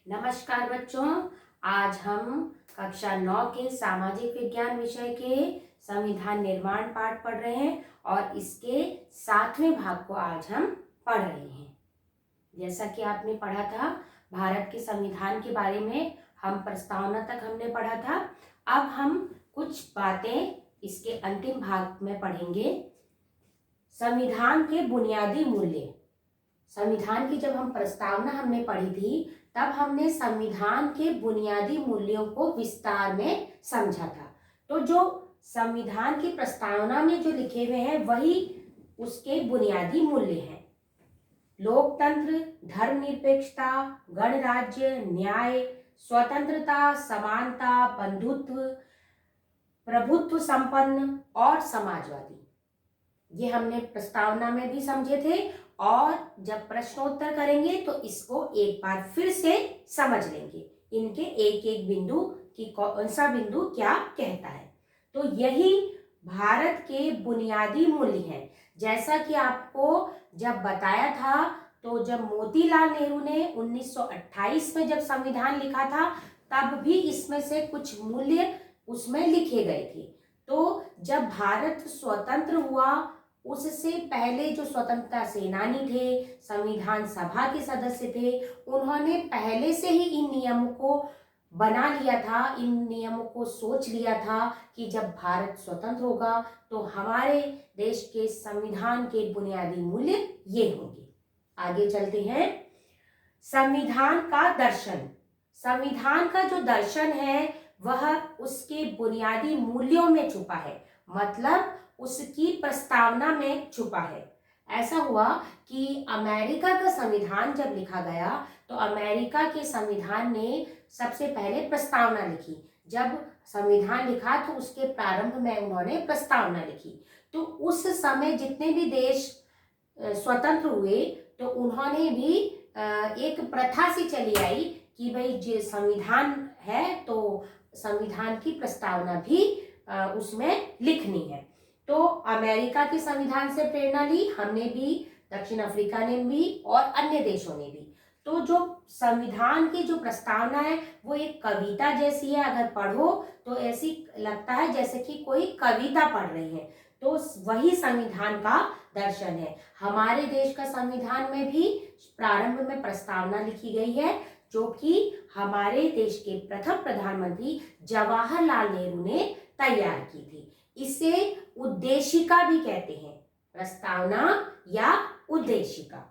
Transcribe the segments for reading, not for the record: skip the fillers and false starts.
नमस्कार बच्चों। आज हम कक्षा 9 के सामाजिक विज्ञान विषय के संविधान निर्माण पाठ पढ़ रहे हैं और इसके 7वें भाग को आज हम पढ़ रहे हैं। जैसा कि आपने पढ़ा था भारत के संविधान के बारे में, हम प्रस्तावना तक हमने पढ़ा था। अब हम कुछ बातें इसके अंतिम भाग में पढ़ेंगे। संविधान के बुनियादी मूल्य। संविधान की जब हम प्रस्तावना हमने पढ़ी थी तब हमने संविधान के बुनियादी मूल्यों को विस्तार में समझा था। तो जो संविधान की प्रस्तावना में जो लिखे हुए हैं वही उसके बुनियादी मूल्य हैं। लोकतंत्र, धर्मनिरपेक्षता, गणराज्य, न्याय, स्वतंत्रता, समानता, बंधुत्व, प्रभुत्व संपन्न और समाजवादी। ये हमने प्रस्तावना में भी समझे थे और जब प्रश्नोत्तर करेंगे तो इसको एक बार फिर से समझ लेंगे, इनके एक एक बिंदु की कौन सा बिंदु क्या कहता है। तो यही भारत के बुनियादी मूल्य हैं। जैसा कि आपको जब बताया था, तो जब मोतीलाल नेहरू ने 1928 में जब संविधान लिखा था तब भी इसमें से कुछ मूल्य उसमें लिखे गए थे। तो जब भारत स्वतंत्र हुआ उससे पहले जो स्वतंत्रता सेनानी थे, संविधान सभा के सदस्य थे, उन्होंने पहले से ही इन नियमों को बना लिया था, इन नियमों को सोच लिया था कि जब भारत स्वतंत्र होगा तो हमारे देश के संविधान के बुनियादी मूल्य ये होंगे। आगे चलते हैं। संविधान का दर्शन। संविधान का जो दर्शन है वह उसके बुनियादी मूल्यों में छुपा है, मतलब उसकी प्रस्तावना में छुपा है। ऐसा हुआ कि अमेरिका का संविधान जब लिखा गया तो अमेरिका के संविधान ने सबसे पहले प्रस्तावना लिखी। जब संविधान लिखा तो उसके प्रारंभ में उन्होंने प्रस्तावना लिखी। तो उस समय जितने भी देश स्वतंत्र हुए तो उन्होंने भी एक प्रथा सी चली आई कि भाई जो संविधान है तो संविधान की प्रस्तावना भी उसमें लिखनी है। तो अमेरिका के संविधान से प्रेरणा ली हमने भी, दक्षिण अफ्रीका ने भी और अन्य देशों ने भी। तो जो संविधान की जो प्रस्तावना है वो एक कविता जैसी है। अगर पढ़ो तो ऐसी लगता है जैसे कि कोई कविता पढ़ रही है। तो वही संविधान का दर्शन है। हमारे देश का संविधान में भी प्रारंभ में प्रस्तावना लिखी गई है जो कि हमारे देश के प्रथम प्रधानमंत्री जवाहरलाल नेहरू ने तैयार की थी। इसे उद्देशिका भी कहते हैं, प्रस्तावना या उद्देशिका।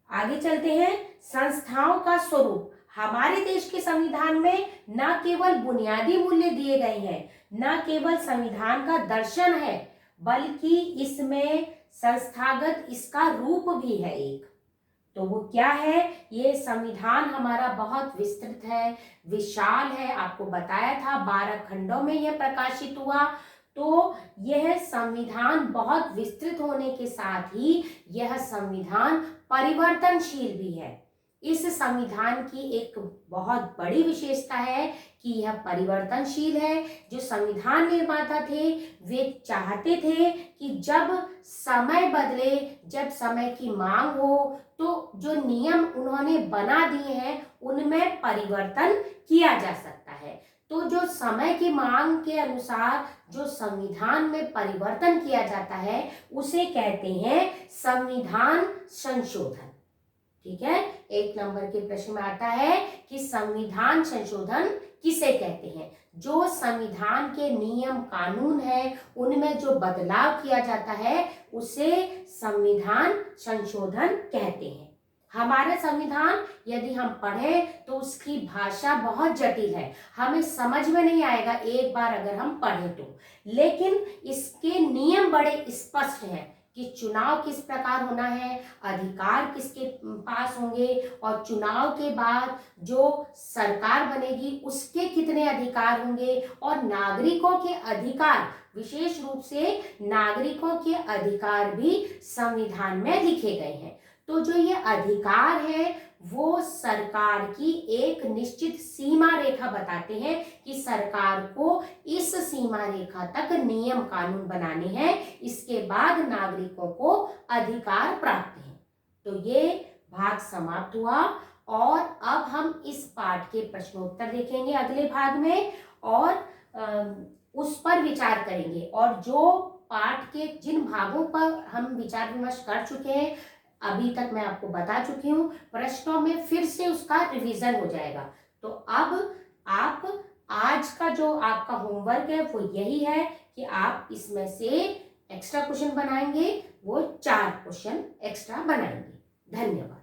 आगे चलते हैं। संस्थाओं का स्वरूप। हमारे देश के संविधान में न केवल बुनियादी मूल्य दिए गए हैं, न केवल संविधान का दर्शन है, बल्कि इसमें संस्थागत इसका रूप भी है एक। तो वो क्या है? ये संविधान हमारा बहुत विस्तृत है, विशाल है। आपको बताया था 12 खंडों में यह प्रकाशित हुआ। तो यह संविधान बहुत विस्तृत होने के साथ ही यह संविधान परिवर्तनशील भी है। इस संविधान की एक बहुत बड़ी विशेषता है कि यह परिवर्तनशील है। जो संविधान निर्माता थे वे चाहते थे कि जब समय बदले, जब समय की मांग हो, तो जो नियम उन्होंने बना दिए हैं उनमें परिवर्तन किया जा सकता है। तो जो समय की मांग के अनुसार जो संविधान में परिवर्तन किया जाता है उसे कहते हैं संविधान संशोधन। ठीक है, 1 नंबर के प्रश्न में आता है कि संविधान संशोधन किसे कहते हैं? जो संविधान के नियम कानून है उनमें जो बदलाव किया जाता है उसे संविधान संशोधन कहते हैं। हमारे संविधान यदि हम पढ़ें तो उसकी भाषा बहुत जटिल है, हमें समझ में नहीं आएगा एक बार अगर हम पढ़ें तो। लेकिन इसके नियम बड़े स्पष्ट हैं कि चुनाव किस प्रकार होना है, अधिकार किसके पास होंगे और चुनाव के बाद जो सरकार बनेगी उसके कितने अधिकार होंगे और नागरिकों के अधिकार, विशेष रूप से नागरिकों के अधिकार भी संविधान में लिखे गए हैं। तो जो ये अधिकार है वो सरकार की एक निश्चित सीमा रेखा बताते हैं कि सरकार को इस सीमा रेखा तक नियम कानून बनाने हैं, इसके बाद नागरिकों को अधिकार प्राप्त है। तो ये भाग समाप्त हुआ और अब हम इस पाठ के प्रश्नोत्तर देखेंगे अगले भाग में और उस पर विचार करेंगे। और जो पाठ के जिन भागों पर हम विचार विमर्श कर चुके हैं अभी तक मैं आपको बता चुकी हूँ, प्रश्नों में फिर से उसका रिवीजन हो जाएगा। तो अब आप आज का जो आपका होमवर्क है वो यही है कि आप इसमें से एक्स्ट्रा क्वेश्चन बनाएंगे, वो 4 क्वेश्चन एक्स्ट्रा बनाएंगे। धन्यवाद।